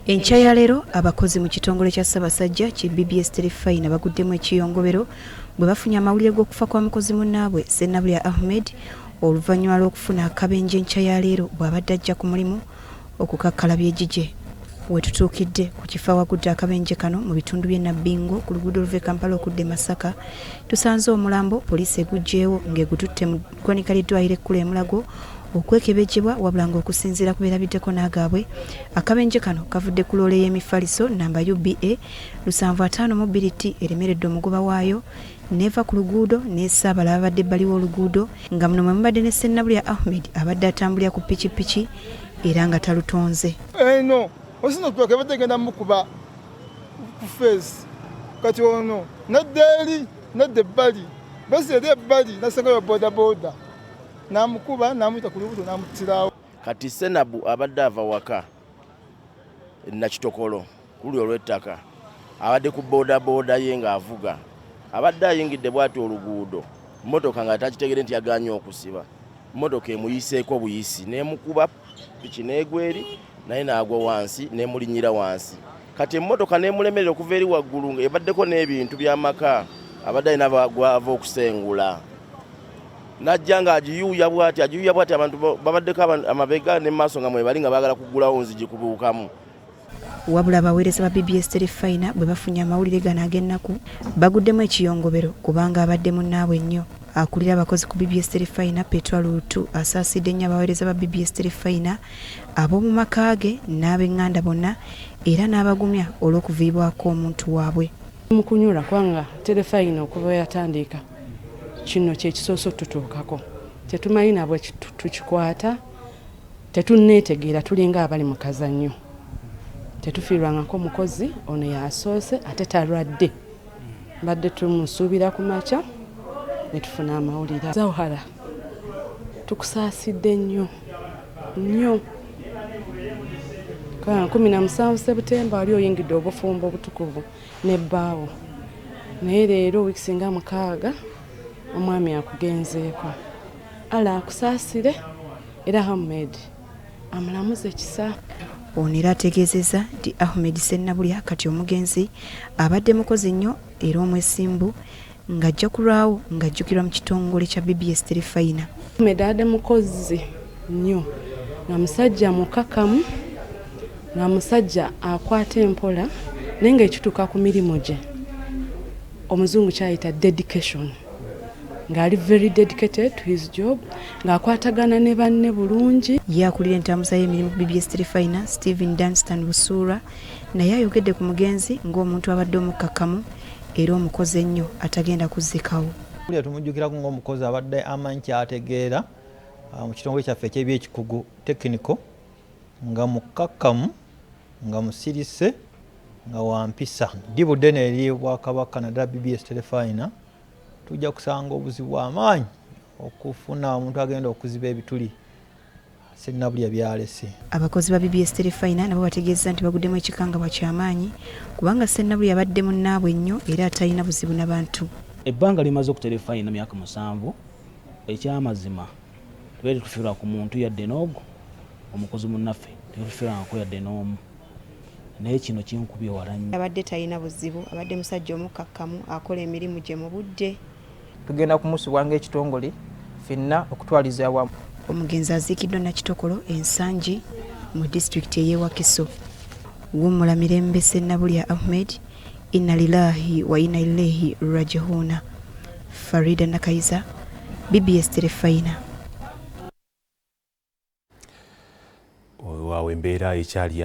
Enkya ya leero abakozi mu kitongole kya Ssaabasajja ki BBS Terefayina baguddemu ekiyongobero bwe bafunye amawulire g'okufa kwa mukozi munnaabwe Ssenabulya Ahmed oluvannyuma lw'okufuna akabenje enkya ya leero bw'abadde ajja ku mulimu okukakkala by'ejije. We tutuukidde ku kifo awagudde akabenje kano mu bitundu by'e Nabbingo ku luguudo oluva e Kampala okudda e Masaka tusanze omulambo poliisi eguggyeewo ng'egututte mu ggwanika ly'eddwaliro ekkulu e Mulago okwekebejjebwa wabula ng'okusinziira ku beerabiddeko n'agaabwe akabenje kano kavudde ku loole y'emifaliso namba UBA 752 eremeredde omugoba waayo neva ku luguudo n'essaabala abadde ebbali w'oluguudo nga muno mwe mubadde ne Ssenabulya Ahmed abadde atambulira ku pikipiki era nga talutonze. No, osino tuke bategenda mukuba ku face kati ono nadeli nadebali basi ebbali nasenga boda boda namukuba namuita ku lubuto namutirawo. Kati Senabu abadde ava waka na kitokolo kuli olw'ettaka abadde ku boda boda ye nga avuga abadde ayingidde bwati oluguudo mmotoka nga takitegere nti yaganye okusiba mmotoka emuyiseeko buyisi nemukuba piki n'egweri naye n'agwa wansi nemulinyira wansi kati emmotoka nemulemerera okuva eri waggulu ebaddeko n'ebintu by'amaka abadde alina gwava okusengula najja nga agiyuuya bwati abantu babaddeko amabega ne maaso nga mwebali nga baagala kuggulawo nzigi kubuukamu. Wabula abaweereza ba BBS Terefayina bwe bafunye amawulire gano ag'ennaku baguddemu ekiyongobero kubanga abadde munnaabwe nnyo. Akulira abakozi ku BBS Terefayina Petro Lutu asaasidde nnyo abaweereza ba BBS Terefayina ab'omu maka ge n'ab'eŋŋanda bonna era n'abagumya olw'okuviibwako omuntu waabwe. Mu kunyula kwanga Terefayina okuva yatandika kino kyekisooso tutuukako tetumanyi nabwe tukikwata tetunneetegeera tulinga abali mu kazannyo tetufiirwangako mukozi ono yasoose ate talwadde badde tumusuubira ku makya ne tufuna amawulire zawhala tukusaasidde nnyo 17 Septemba wali oyingidde obufumbo obutukuvu n'ebbaawo naye leero wiiki singa 6 omwami akugenzeeko ala akusaasire era Ahmed amulamuze ekisa. Ono era ategeezezza nti Ahmed Ssenabulya kati omugenzi abadde mukozi nnyo era omwesimbu ng'ajja kulwawo ng'ajjukirwa mu kitongole kya BBS Terefayina. Ahmed adde mukozi nnyo nga musajja mukakamu nga musajja akwata empola naye ng'ekituuka ku mirimu gye omuzungu kyayita dedication ng'ali very dedicated to his job ng'akwatagana ne banne bulungi. Yakulira entambuza y'emirimu ku BBS Terefayina Stephen Dunstan Busuula naye ayogedde ku mugenzi ng'omuntu abadde omukakamu era omukozi ennyo atagenda kuzzikawo. Tumujjukirako ng'omukozi abadde amanyi kyategeera mu kitongole kyaffe eky'ebyekikugu tekiniko nga mukakamu nga musirise nga wampisa dibudde n'eri Bwakabaka naddala BBS Terefayina tujja kusanga obuzibu amaanyi okufuna omuntu agenda okuziba ebituli Ssenabulya byalese. Abakozi ba BBS Terefayina nabo bategeeza nti baguddemu ekikangabwa ky'amaanyi kubanga Ssenabulya abadde munnaabwe nnyo era atalina buzibu n'abantu. Ebbanga limaze ku Terefayina myaka 7 ekyamazima tubeere tufiirwa ku muntu yadde n'ogwo omukozi munnaffe tetufiirwangako yadde n'omu naye kino kinkubye wala nnyo. Abadde talina buzibu abadde musajja omukakkamu akola emirimu gye mu budde. Tugenda kumusibwa ng'ekitongole ffenna okutwaliza awamu. Omugenzi aziikiddwa na kitokolo ensangi mu disitulikiti ey'e Wakiso. Wummula mirembe Ssenabulya Ahmed inna lillahi wa inna ilaihi raji'un. Farida Nakaiza, BBS Terefayina. Waawe embeera ekyali